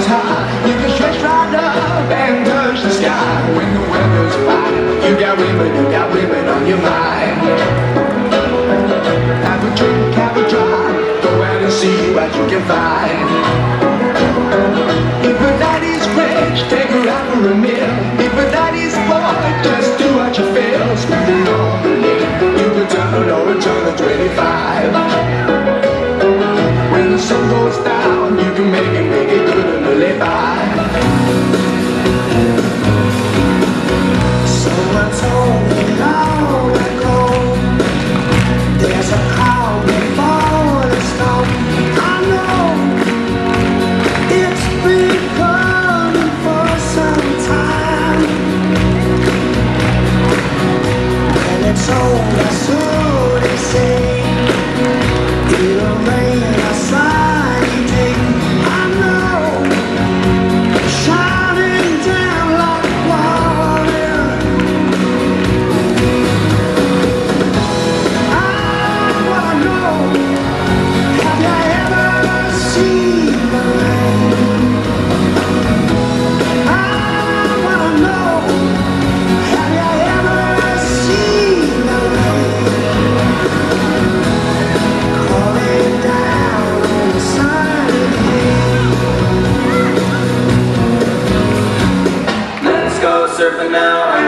is hot, you can stretch right up and touch the sky. When the weather's fine, you got women on your mind. Have a drink, have a drive, go out and see what you can find. If a daddy's rich, take her out for a meal. If a daddy's poor, just do what you feel. Smooth on the lane, you can turn or turn to 25. When the sun goes down, you can make it good and live by. Someone told me long ago, there's a cloud before the storm. I know it's been coming for some time, and it's over, so they say. It'll rain a sunny day, I know, shining down like water. I wanna know, have you ever seen the rain? I wanna know, have you ever seen the rain? Falling down on the sunny day. Let's go surfing now.